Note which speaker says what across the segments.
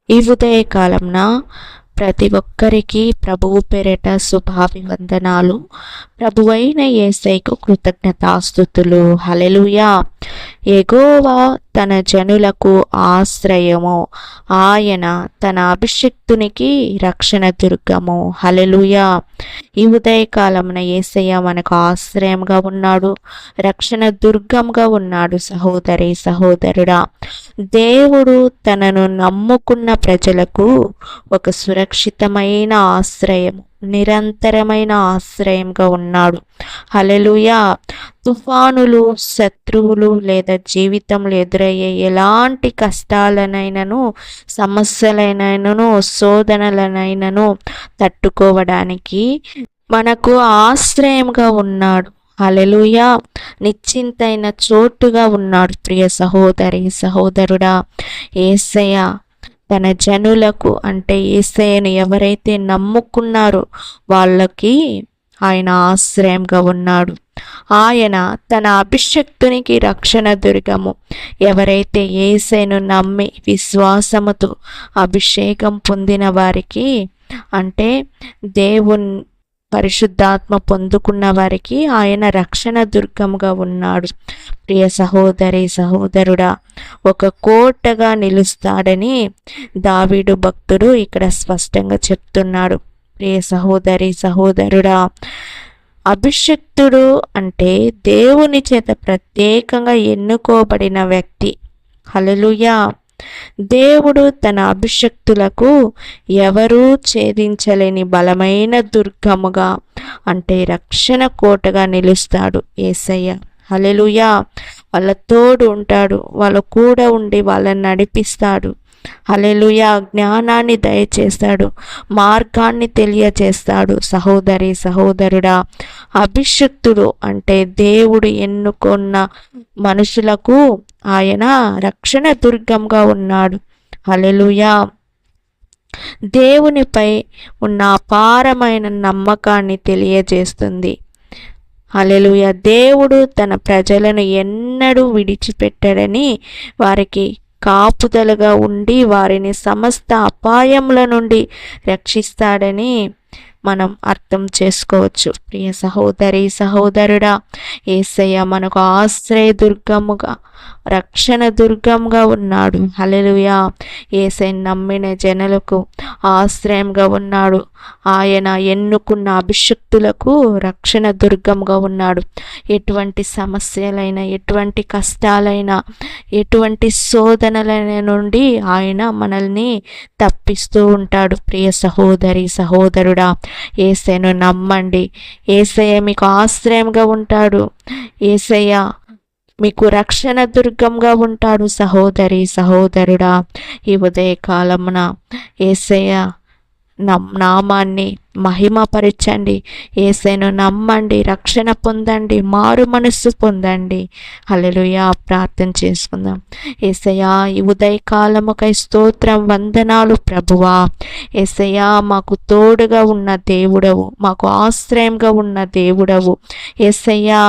Speaker 1: ఈ ఉదయకాలంన ప్రతి ఒక్కరికి ప్రభువు పేరిట శుభాభివందనాలు. ప్రభువైన యేసయ్యకు కృతజ్ఞతాస్తుతులు. హల్లెలూయా. యెహోవా తన జనులకు ఆశ్రయము, ఆయన తన అభిషిక్తునికి రక్షణ దుర్గము. హల్లెలూయా. ఈ ఉదయకాలమున యేసయ్య మనకు ఆశ్రయంగా ఉన్నాడు, రక్షణ దుర్గంగా ఉన్నాడు. సహోదరి సహోదరుడా, దేవుడు తనను నమ్ముకున్న ప్రజలకు ఒక సురక్షితమైన ఆశ్రయము, నిరంతరమైన ఆశ్రయంగా ఉన్నాడు. హల్లెలూయా. తుఫానులు, శత్రువులు లేదా జీవితంలో ఎదురయ్యే ఎలాంటి కష్టాలనైనను, సమస్యలైనను, శోధనలనైనను తట్టుకోవడానికి మనకు ఆశ్రయంగా ఉన్నాడు. హల్లెలూయా. నిశ్చింతైన చోటుగా ఉన్నాడు. ప్రియ సహోదరి సహోదరుడా, యేసయ్య తన జనులకు, అంటే యేసయ్యను ఎవరైతే నమ్ముకున్నారో వాళ్ళకి ఆయన ఆశ్రయంగా ఉన్నాడు. ఆయన తన అభిషక్తునికి రక్షణ దుర్గము. ఎవరైతే యేసయ్యను నమ్మి విశ్వాసముతో అభిషేకం పొందిన వారికి, అంటే దేవుని పరిశుద్ధాత్మ పొందుకున్న వారికి ఆయన రక్షణ దుర్గముగా ఉన్నాడు. ప్రియ సహోదరి సహోదరుడా, ఒక కోటగా నిలుస్తాడని దావీదు భక్తుడు ఇక్కడ స్పష్టంగా చెప్తున్నాడు. ప్రియ సహోదరి సహోదరుడా, అభిషిక్తుడు అంటే దేవుని చేత ప్రత్యేకంగా ఎన్నుకోబడిన వ్యక్తి. హల్లెలూయా. దేవుడు తన అభిషక్తులకు ఎవరూ ఛేదించలేని బలమైన దుర్గముగా, అంటే రక్షణ కోటగా నిలుస్తాడు యేసయ్య. హల్లెలూయా. వాళ్ళ తోడు ఉంటాడు, వాళ్ళ కూడా ఉండి వాళ్ళని నడిపిస్తాడు. హల్లెలూయా. జ్ఞానాన్ని దయచేస్తాడు, మార్గాన్ని తెలియచేస్తాడు. సహోదరి సహోదరుడా, అభిషక్తుడు అంటే దేవుడు ఎన్నుకున్న మనుషులకు ఆయన రక్షణ దుర్గంగా ఉన్నాడు. హల్లెలూయా. దేవునిపై ఉన్న అపారమైన నమ్మకాన్ని తెలియజేస్తుంది. హల్లెలూయా. దేవుడు తన ప్రజలను ఎన్నడూ విడిచిపెట్టడని, వారికి కాపుదలుగా ఉండి వారిని సమస్త అపాయముల నుండి రక్షిస్తాడని మనం అర్థం చేసుకోవచ్చు. ప్రియ సహోదరి సహోదరుడా, యేసయ్య మనకు ఆశ్రయ దుర్గముగా, రక్షణ దుర్గంగా ఉన్నాడు. హల్లెలూయా. యేసయ్యను నమ్మిన జనులకు ఆశ్రయంగా ఉన్నాడు. ఆయన ఎన్నుకున్న అభిషక్తులకు రక్షణ దుర్గంగా ఉన్నాడు. ఎటువంటి సమస్యలైనా, ఎటువంటి కష్టాలైనా, ఎటువంటి శోధనలైన నుండి ఆయన మనల్ని తప్పిస్తూ ఉంటాడు. ప్రియ సహోదరి సహోదరుడా, యేసయ్యను నమ్మండి. యేసయ్య మీకు ఆశ్రయంగా ఉంటాడు. యేసయ్య మీకు రక్షణ దుర్గంగా ఉంటాడు. సహోదరి సహోదరుడా, ఈ ఉదయకాలమున యేసయ్య నామాన్ని మహిమపరచండి. యేసయ్యను నమ్మండి, రక్షణ పొందండి, మారు మనస్సు పొందండి. హల్లెలూయా. ప్రార్థన చేసుకుందాం. యేసయ్యా, ఈ ఉదయకాలముకై స్తోత్రం, వందనాలు ప్రభువా. యేసయ్యా, మాకు తోడుగా ఉన్న దేవుడవు, మాకు ఆశ్రయంగా ఉన్న దేవుడవు. యేసయ్యా,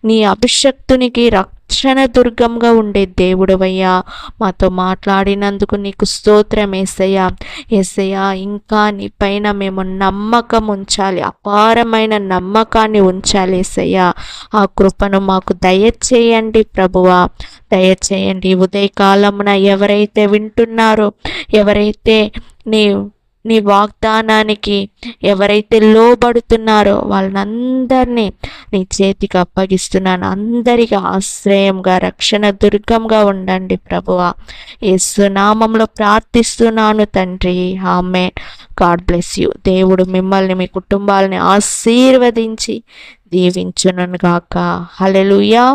Speaker 1: నీ అభిషక్తునికి రక్షణ దుర్గంగా ఉండే దేవుడవయ్యా. మాతో మాట్లాడినందుకు నీకు స్తోత్రం యేసయ్యా. యేసయ్యా, ఇంకా నీ పైన మేము నమ్మకం ఉంచాలి, అపారమైన నమ్మకాన్ని ఉంచాలి యేసయ్యా. ఆ కృపను మాకు దయచేయండి ప్రభువా, దయచేయండి. ఉదయకాలమున ఎవరైతే వింటున్నారో, ఎవరైతే నీ వాగ్దానానికి ఎవరైతే లోబడుతున్నారో వాళ్ళనందరినీ నీ చేతికి అప్పగిస్తున్నాను. అందరికీ ఆశ్రయంగా, రక్షణ దుర్గంగా ఉండండి ప్రభువా. యేసు నామములో ప్రార్థిస్తున్నాను తండ్రి. ఆమేన్. God bless you. దేవుడు మిమ్మల్ని, మీ కుటుంబాలని ఆశీర్వదించి దీవించును గాక. హల్లెలూయా.